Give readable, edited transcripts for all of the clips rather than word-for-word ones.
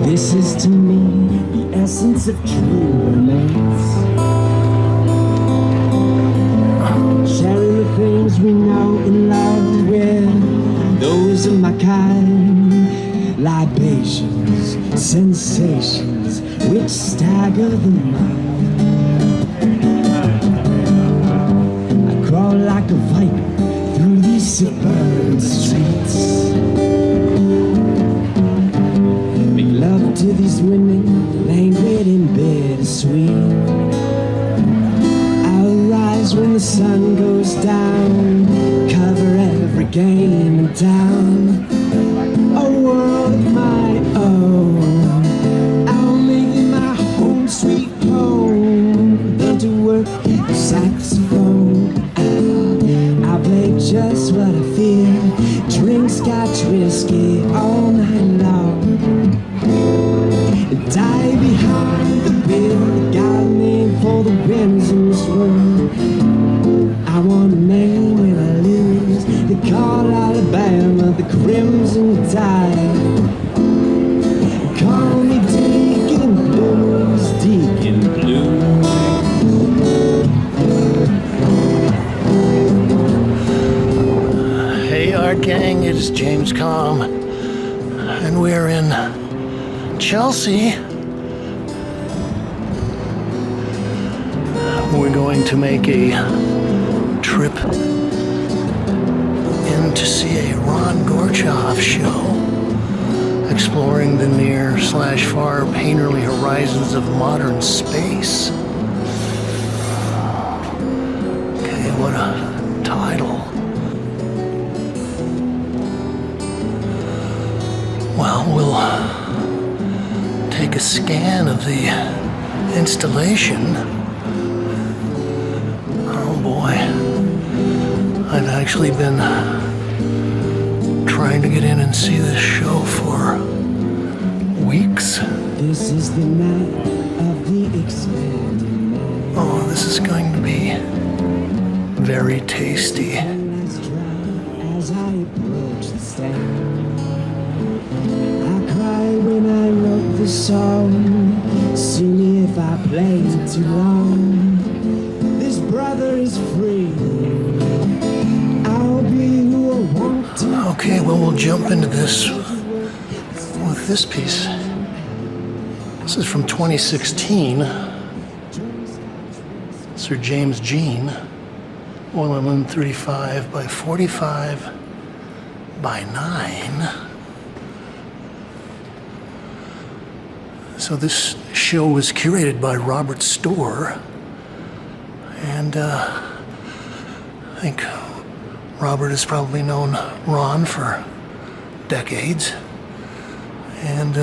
This is to me the essence of true romance. Sharing the things we know and love with those of my kind. Libations, sensations which stagger the mind. I crawl like a viper through these suburban streets. To these women, languid and bittersweet. I'll rise when the sun goes down, cover every game in town. A world of my own, I'll make it my home sweet home. Learn to work the saxophone. I'll play just what I feel, drink scotch whiskey all night long. Die behind the wheel, got a name for the winners in this world. I want a name when I lose. They call Alabama the Crimson Tide. Call me Deacon Blues, Deacon Blues. Hey art gang, it is James Kalm, and we're in Chelsea. We're going to make a trip in to see a Ron Gorchov show, exploring the near / far painterly horizons of modern space. Okay, what a title. Well, we'll take a scan of the installation. Oh boy, I've actually been trying to get in and see this show for weeks. This is the night of the expanded night. Oh, this is going to be very tasty. As I approach the stand, I cry when I wrote the song. See me if I play it too long. This brother is free. I'll be who I want to. Okay, well, we'll jump into this with this piece. This is from 2016. Sir James Jean. Oil on 135 by 45 by 9. So this show was curated by Robert Storr, and I think Robert has probably known Ron for decades, and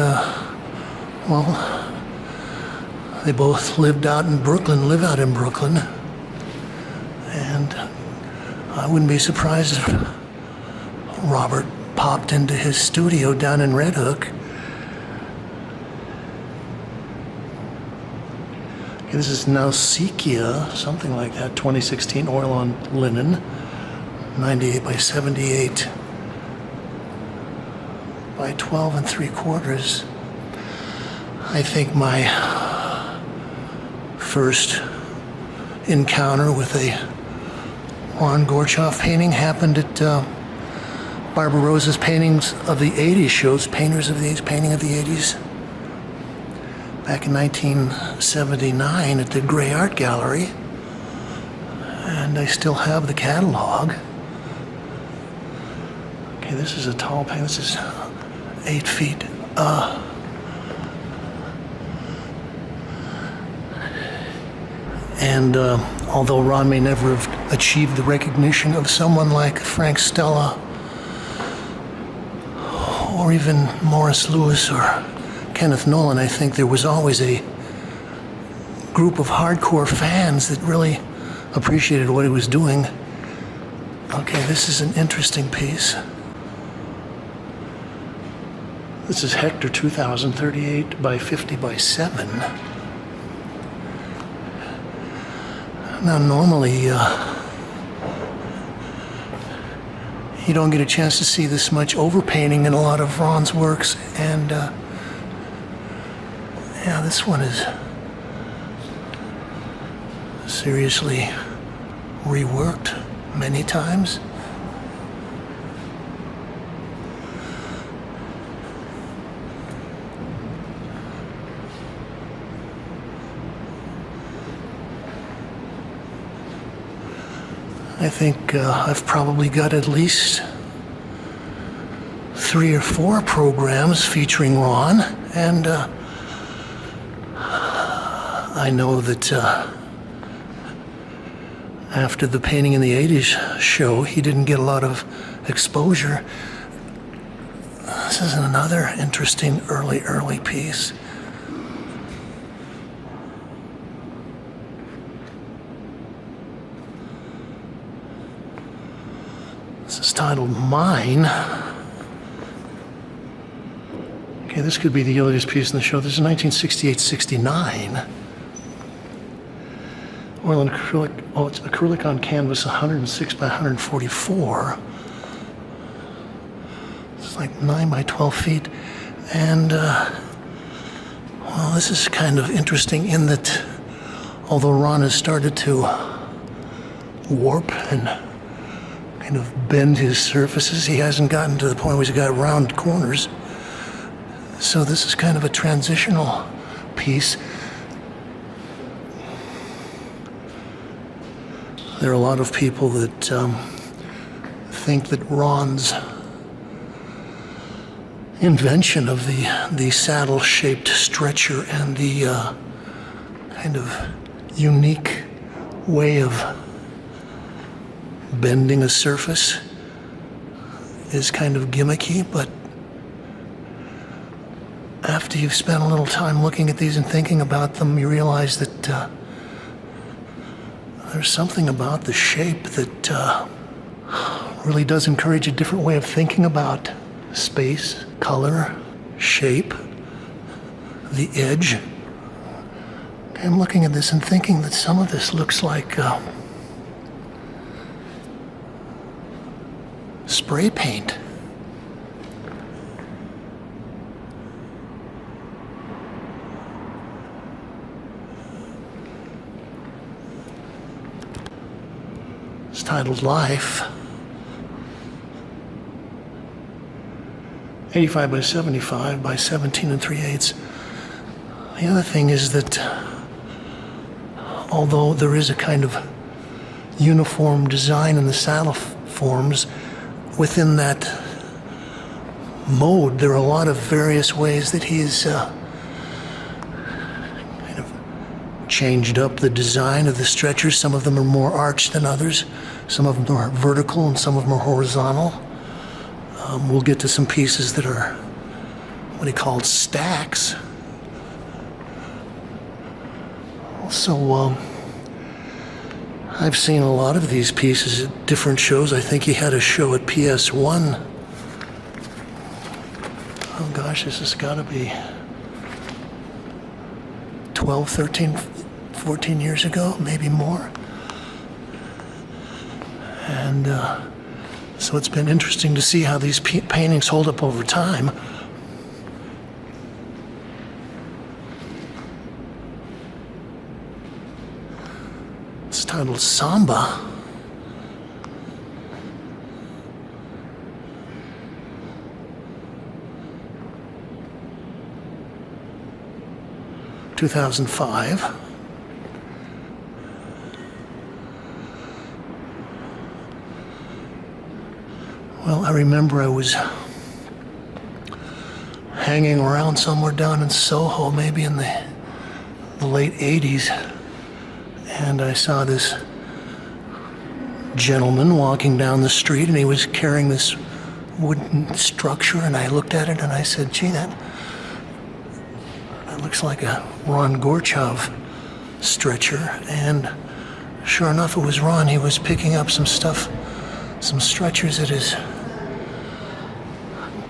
well, they both live out in Brooklyn, and I wouldn't be surprised if Robert popped into his studio down in Red Hook. This is Nausicaa, something like that, 2016, oil on linen, 98 by 78 by 12 3/4. I think my first encounter with a Ron Gorchov painting happened at Barbara Rose's Paintings of the 80s shows, Painters of the 80s, Painting of the 80s. Back in 1979 at the Gray Art Gallery, and I still have the catalog. Okay, this is a tall painting. This is 8 feet. And although Ron may never have achieved the recognition of someone like Frank Stella, or even Morris Louis or Kenneth Nolan, I think there was always a group of hardcore fans that really appreciated what he was doing. Okay, this is an interesting piece. This is Hector 2038 by 50 by 7. Now, normally, you don't get a chance to see this much overpainting in a lot of Ron's works, and Yeah, this one is seriously reworked many times. I think I've probably got at least 3 or 4 programs featuring Ron, and I know that after the Painting in the 80s show, he didn't get a lot of exposure. This is another interesting early piece. This is titled Mine. Okay, this could be the earliest piece in the show. This is 1968-69. Oil and acrylic. Oh, it's acrylic on canvas, 106 by 144. It's like 9 by 12 feet. And, well, this is kind of interesting in that although Ron has started to warp and kind of bend his surfaces, he hasn't gotten to the point where he's got round corners. So this is kind of a transitional piece. There are a lot of people that think that Ron's invention of the saddle-shaped stretcher and the kind of unique way of bending a surface is kind of gimmicky, but after you've spent a little time looking at these and thinking about them, you realize that there's something about the shape that really does encourage a different way of thinking about space, color, shape, the edge. I'm looking at this and thinking that some of this looks like spray paint. It's titled Life. 85 by 75 by 17 3/8. The other thing is that although there is a kind of uniform design in the saddle forms, within that mode there are a lot of various ways that he's kind of changed up the design of the stretchers. Some of them are more arched than others. Some of them are vertical and some of them are horizontal. We'll get to some pieces that are what he called stacks. So I've seen a lot of these pieces at different shows. I think he had a show at PS1. Oh gosh, this has got to be 12, 13, 14 years ago, maybe more. And so it's been interesting to see how these paintings hold up over time. It's titled Samba. (2005). Well, I remember I was hanging around somewhere down in Soho, maybe in the late 80s, and I saw this gentleman walking down the street, and he was carrying this wooden structure, and I looked at it and I said, gee, that looks like a Ron Gorchov stretcher. And sure enough, it was Ron. He was picking up some stuff, some stretchers at his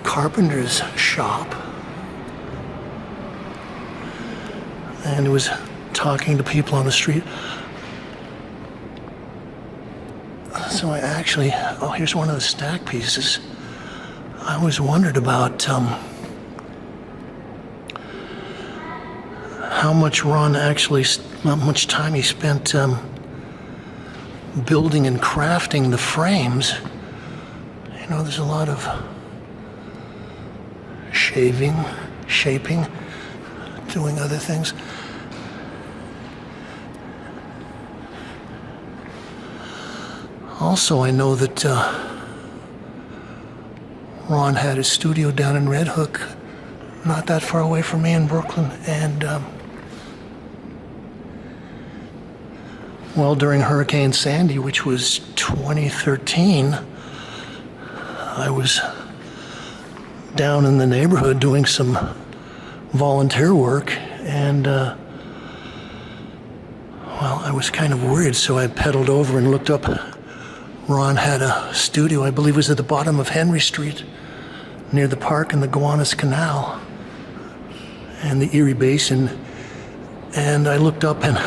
carpenter's shop, and he was talking to people on the street. So I actually, oh, here's one of the stack pieces. I always wondered about how much Ron actually, how much time he spent building and crafting the frames. You know, there's a lot of shaving, shaping, doing other things. Also, I know that Ron had his studio down in Red Hook, not that far away from me in Brooklyn, and well, during Hurricane Sandy, which was 2013, I was down in the neighborhood doing some volunteer work, and well, I was kind of worried, so I pedaled over and looked up. Ron had a studio, I believe it was at the bottom of Henry Street, near the park and the Gowanus Canal and the Erie Basin. And I looked up, and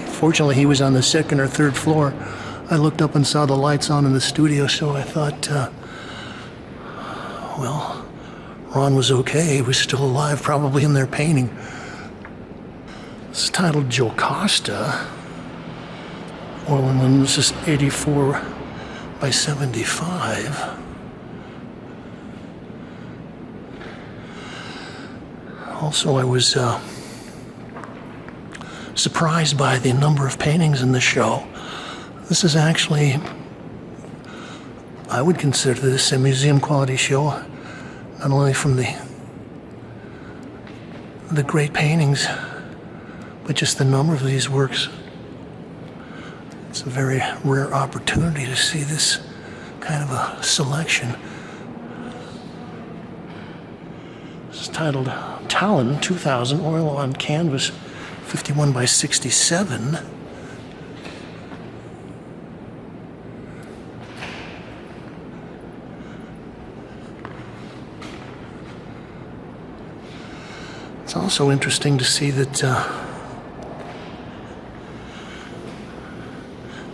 fortunately he was on the second or third floor. I looked up and saw the lights on in the studio, so I thought, well, Ron was okay. He was still alive, probably in there painting. This is titled Jocasta. Well, and then this is 84 by 75. Also, I was surprised by the number of paintings in the show. This is actually, I would consider this a museum quality show, not only from the great paintings, but just the number of these works. It's a very rare opportunity to see this kind of a selection. This is titled Talon 2000, oil on canvas, 51 by 67. It's also interesting to see that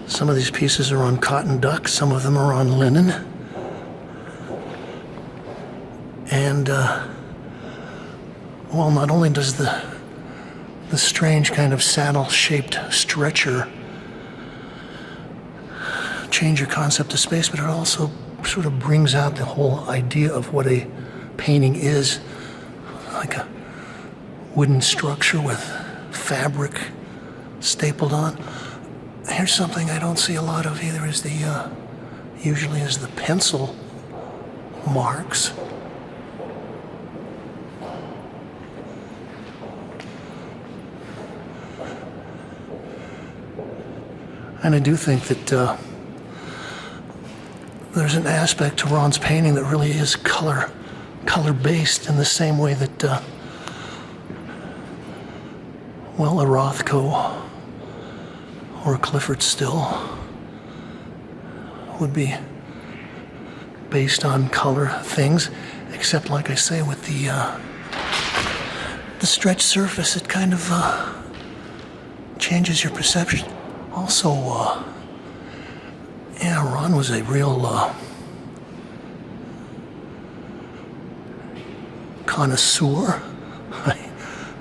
some of these pieces are on cotton duck, some of them are on linen. And, well, not only does the strange kind of saddle-shaped stretcher change your concept of space, but it also sort of brings out the whole idea of what a painting is, like a wooden structure with fabric stapled on. Here's something I don't see a lot of either, is the usually is the pencil marks. And I do think that there's an aspect to Ron's painting that really is color-based in the same way that, well, a Rothko or a Clifford Still would be based on color things, except, like I say, with the stretched surface, it kind of changes your perception. Also, yeah, Ron was a real connoisseur,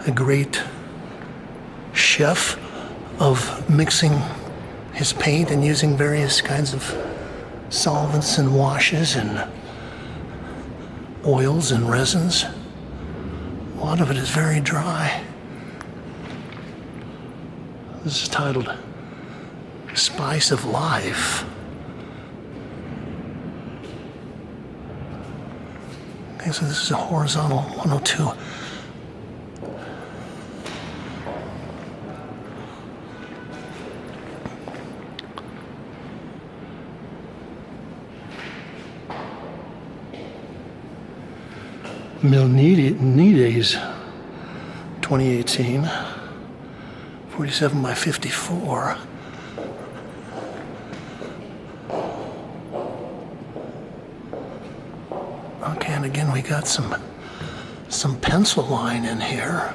a great chef of mixing his paint and using various kinds of solvents and washes and oils and resins. A lot of it is very dry. This is titled Spice of Life. Okay, so this is a horizontal 102. Milnides, 2018, 47 by 54. Okay, and again we got some pencil line in here.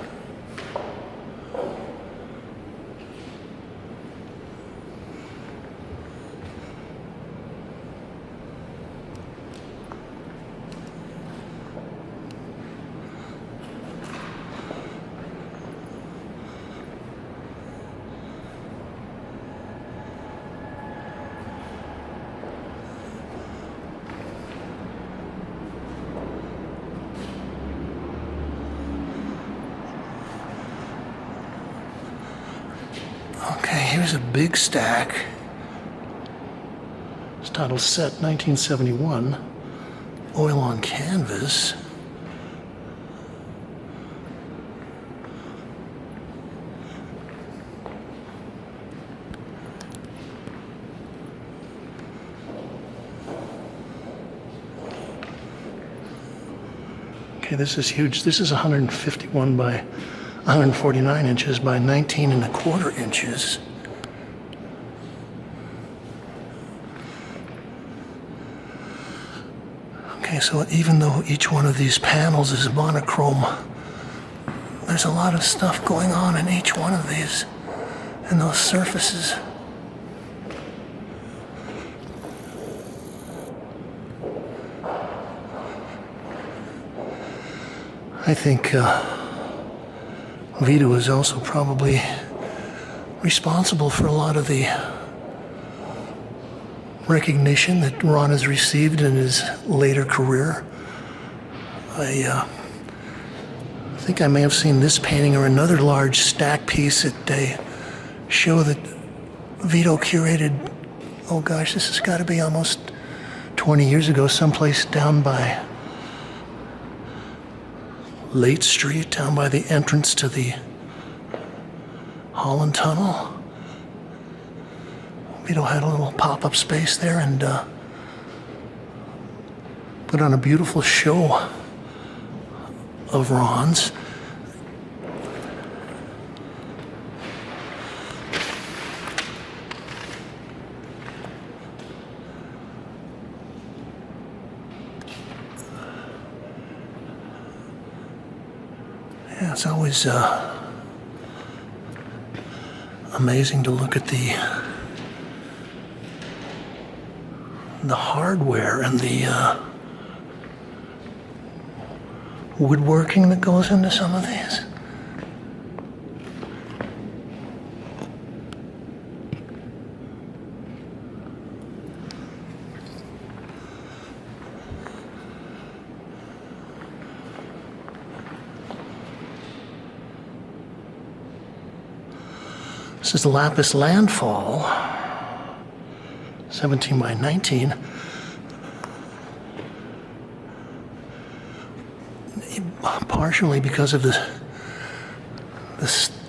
here's a big stack. It's titled Set 1971, Oil on Canvas. Okay, this is huge. This is 151 by 149 inches by 19 and a quarter inches. Okay, so even though each one of these panels is monochrome, there's a lot of stuff going on in each one of these, and those surfaces. I think Vito is also probably responsible for a lot of the recognition that Ron has received in his later career. I think I may have seen this painting or another large stack piece at a show that Vito curated. Oh gosh, this has got to be almost 20 years ago, someplace down by Late Street, down by the entrance to the Holland Tunnel. Vito had a little pop-up space there and put on a beautiful show of Ron's. Yeah, it's always amazing to look at the hardware and the woodworking that goes into some of these. This is the Lapis Landfall, 17 by 19. Partially because of the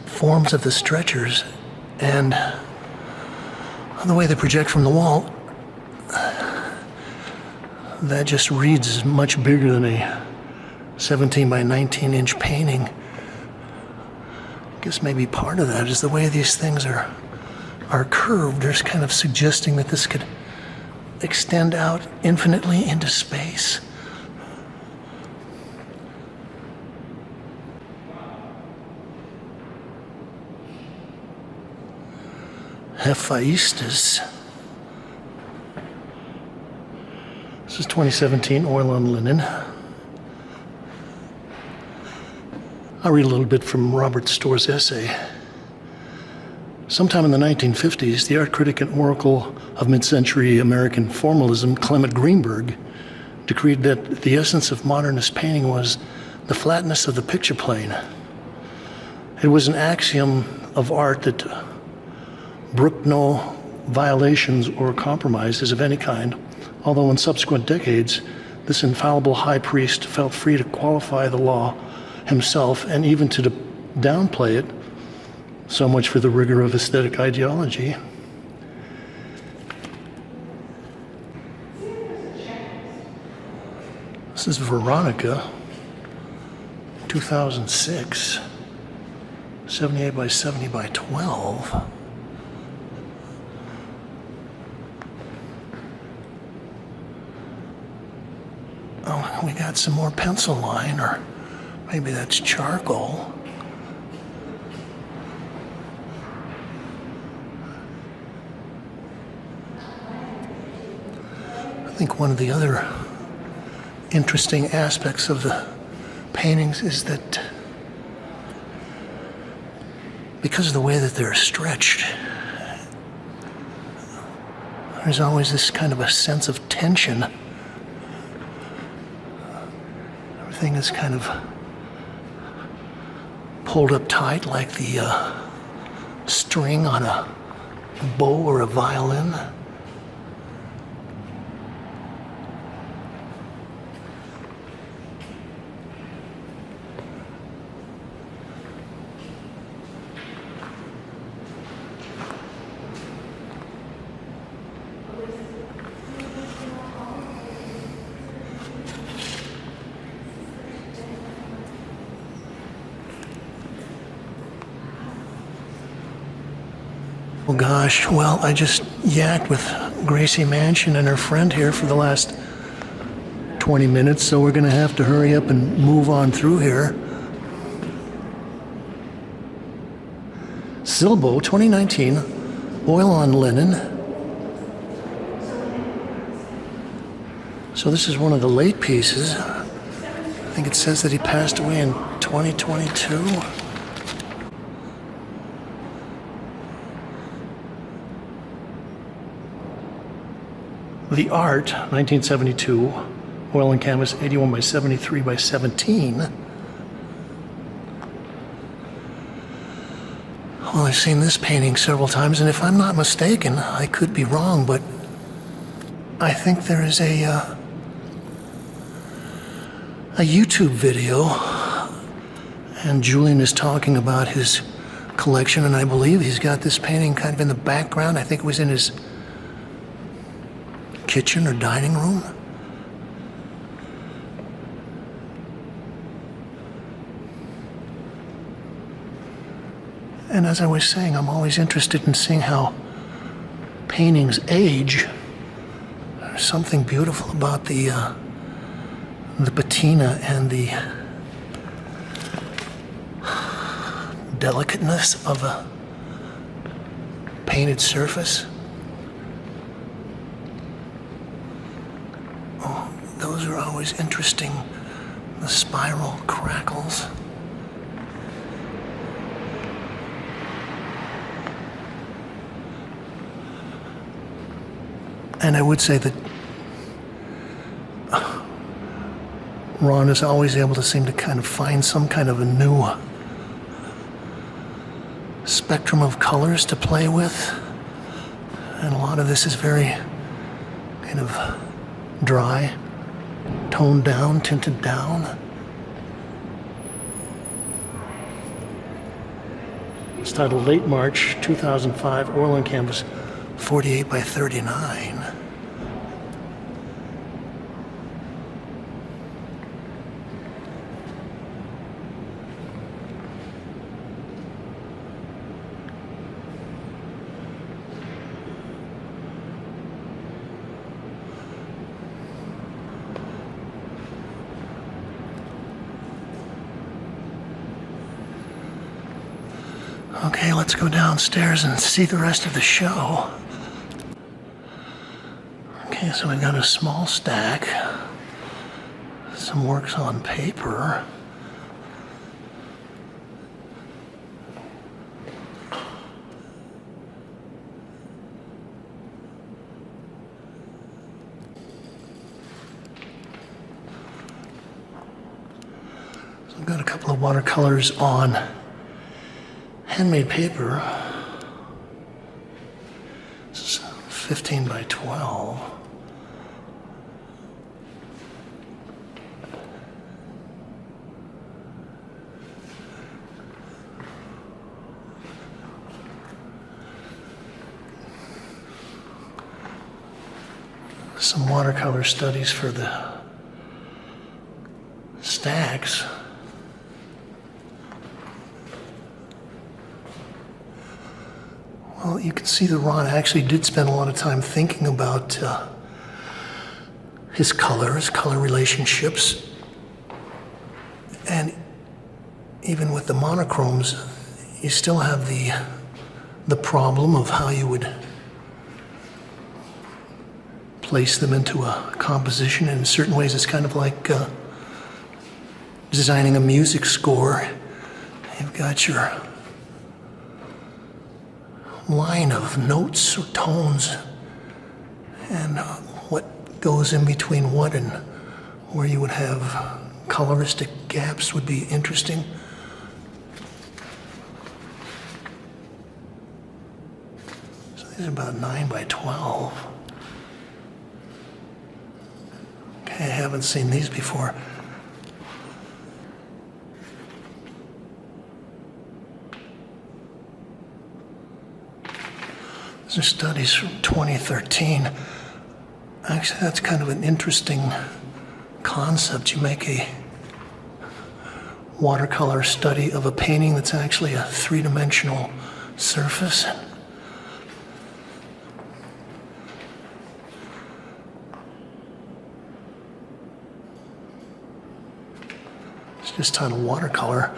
forms of the stretchers and the way they project from the wall, that just reads much bigger than a 17 by 19 inch painting. I guess maybe part of that is the way these things are curved. They're kind of suggesting that this could extend out infinitely into space. Hephaestus. This is 2017, Oil on Linen. I'll read a little bit from Robert Storr's essay. Sometime in the 1950s, the art critic and oracle of mid-century American formalism, Clement Greenberg, decreed that the essence of modernist painting was the flatness of the picture plane. It was an axiom of art that brooked no violations or compromises of any kind, although in subsequent decades, this infallible high priest felt free to qualify the law himself and even to downplay it. So much for the rigor of aesthetic ideology. This is Veronica, 2006, 78 by 70 by 12. Oh, we got some more pencil line, or maybe that's charcoal. I think one of the other interesting aspects of the paintings is that because of the way that they're stretched, there's always this kind of a sense of tension. Everything is kind of pulled up tight like the string on a bow or a violin. Oh gosh, well, I just yacked with Gracie Mansion and her friend here for the last 20 minutes, so we're gonna have to hurry up and move on through here. Silbo 2019, oil on linen. So this is one of the late pieces. I think it says that he passed away in 2022. The Art, 1972, oil and canvas, 81 by 73 by 17. Well, I've seen this painting several times, and if I'm not mistaken, I could be wrong, but I think there is a YouTube video, and Julian is talking about his collection, and I believe he's got this painting kind of in the background. I think it was in his kitchen or dining room. And as I was saying, I'm always interested in seeing how paintings age. There's something beautiful about the patina and the delicateness of a painted surface. Those are always interesting, the spiral crackles. And I would say that Ron is always able to seem to kind of find some kind of a new spectrum of colors to play with. And a lot of this is very kind of dry, toned down, tinted down. It's titled Late March 2005, oil and canvas, 48 by 39. Okay, let's go downstairs and see the rest of the show. Okay, so we've got a small stack, some works on paper. So I've got a couple of watercolors on handmade paper. This is 15 by 12. Some watercolor studies for the stacks. Well, you can see that Ron actually did spend a lot of time thinking about his color relationships, and even with the monochromes, you still have the problem of how you would place them into a composition. And in certain ways, it's kind of like designing a music score. You've got your line of notes or tones, and what goes in between what, and where you would have coloristic gaps would be interesting. So This is about 9 by 12. Okay, I haven't seen these before. These are studies from 2013. Actually, that's kind of an interesting concept. You make a watercolor study of a painting that's actually a three-dimensional surface. It's just titled Watercolor.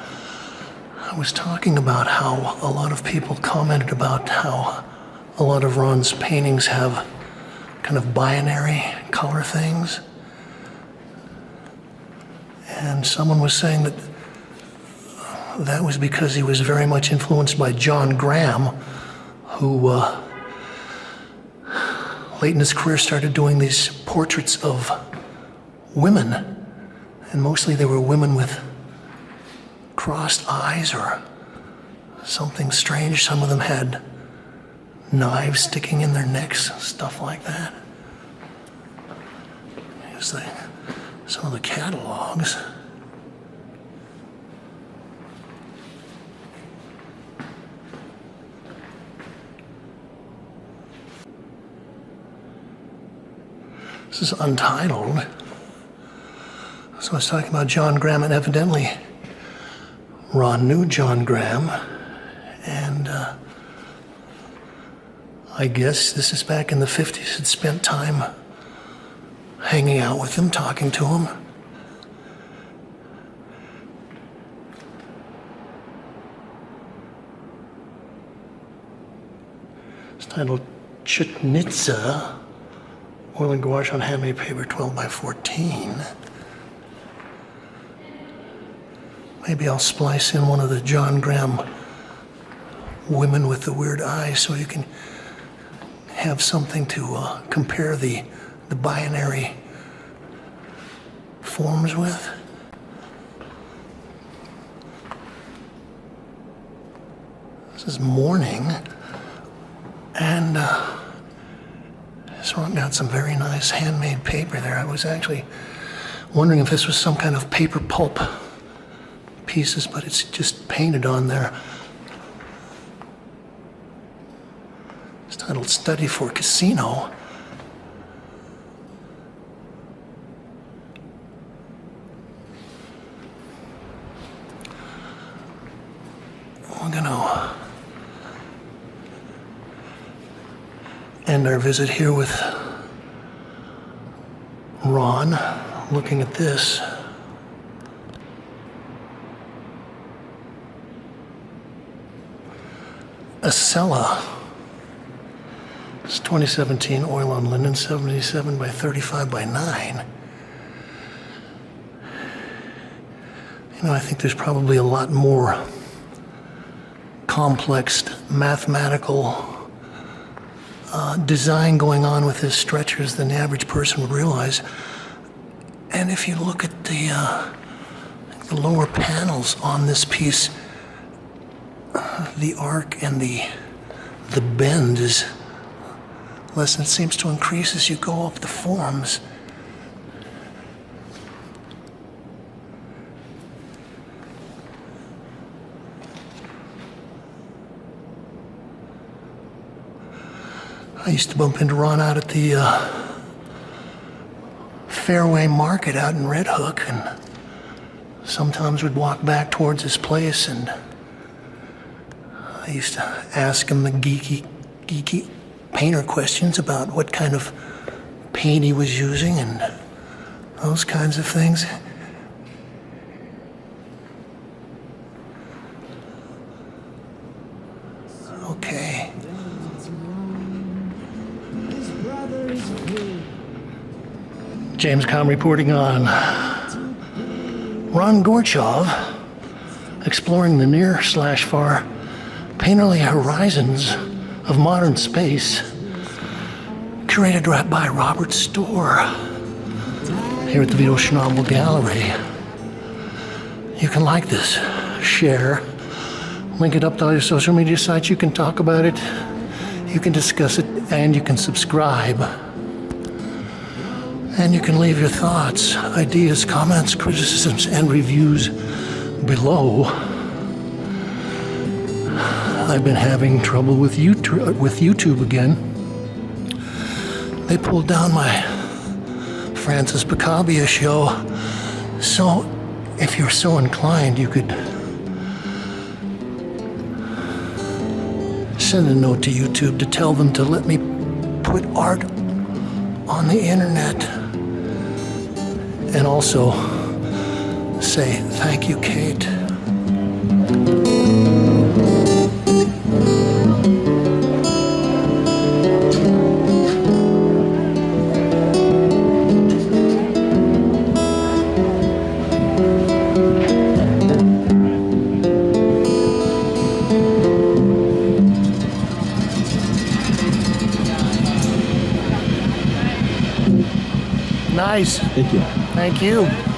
I was talking about how a lot of people commented about how a lot of Ron's paintings have kind of binary color things. And someone was saying that that was because he was very much influenced by John Graham, who late in his career started doing these portraits of women. And mostly they were women with crossed eyes or something strange. Some of them had knives sticking in their necks, stuff like that. Here's some of the catalogs. This is untitled. So I was talking about John Graham, and evidently Ron knew John Graham, and I guess this is back in the 50s. Had spent time hanging out with him, talking to him. It's titled Chutnitsa, Oil and Gouache on Handmade Paper, 12 by 14. Maybe I'll splice in one of the John Graham women with the weird eyes so you can have something to compare the binary forms with. This is Morning, and so I've got some very nice handmade paper there. I was actually wondering if this was some kind of paper pulp pieces, but it's just painted on there. It's titled Study for Casino. We're gonna end our visit here with Ron looking at this. Acela. It's 2017 oil on linen, 77 by 35 by 9. You know, I think there's probably a lot more complex mathematical design going on with his stretchers than the average person would realize. And if you look at the lower panels on this piece, the arc and the bend is less, and it seems to increase as you go up the forms. I used to bump into Ron out at the Fairway Market out in Red Hook, and sometimes would walk back towards his place, and I used to ask him the geeky painter questions about what kind of paint he was using and those kinds of things. Okay. James Kalm reporting on Ron Gorchov exploring the near/far painterly horizons of modern space, curated by Robert Storr here at the Vito Schnabel Gallery. You can like this, share, link it up to all your social media sites. You can talk about it You can discuss it and you can subscribe. And you can leave your thoughts, ideas, comments, criticisms, and reviews below. I've been having trouble with YouTube again. They pulled down my Francis Picabia show. So if you're so inclined, you could send a note to YouTube to tell them to let me put art on the internet. And also say, thank you, Kate. Nice. Thank you. Thank you.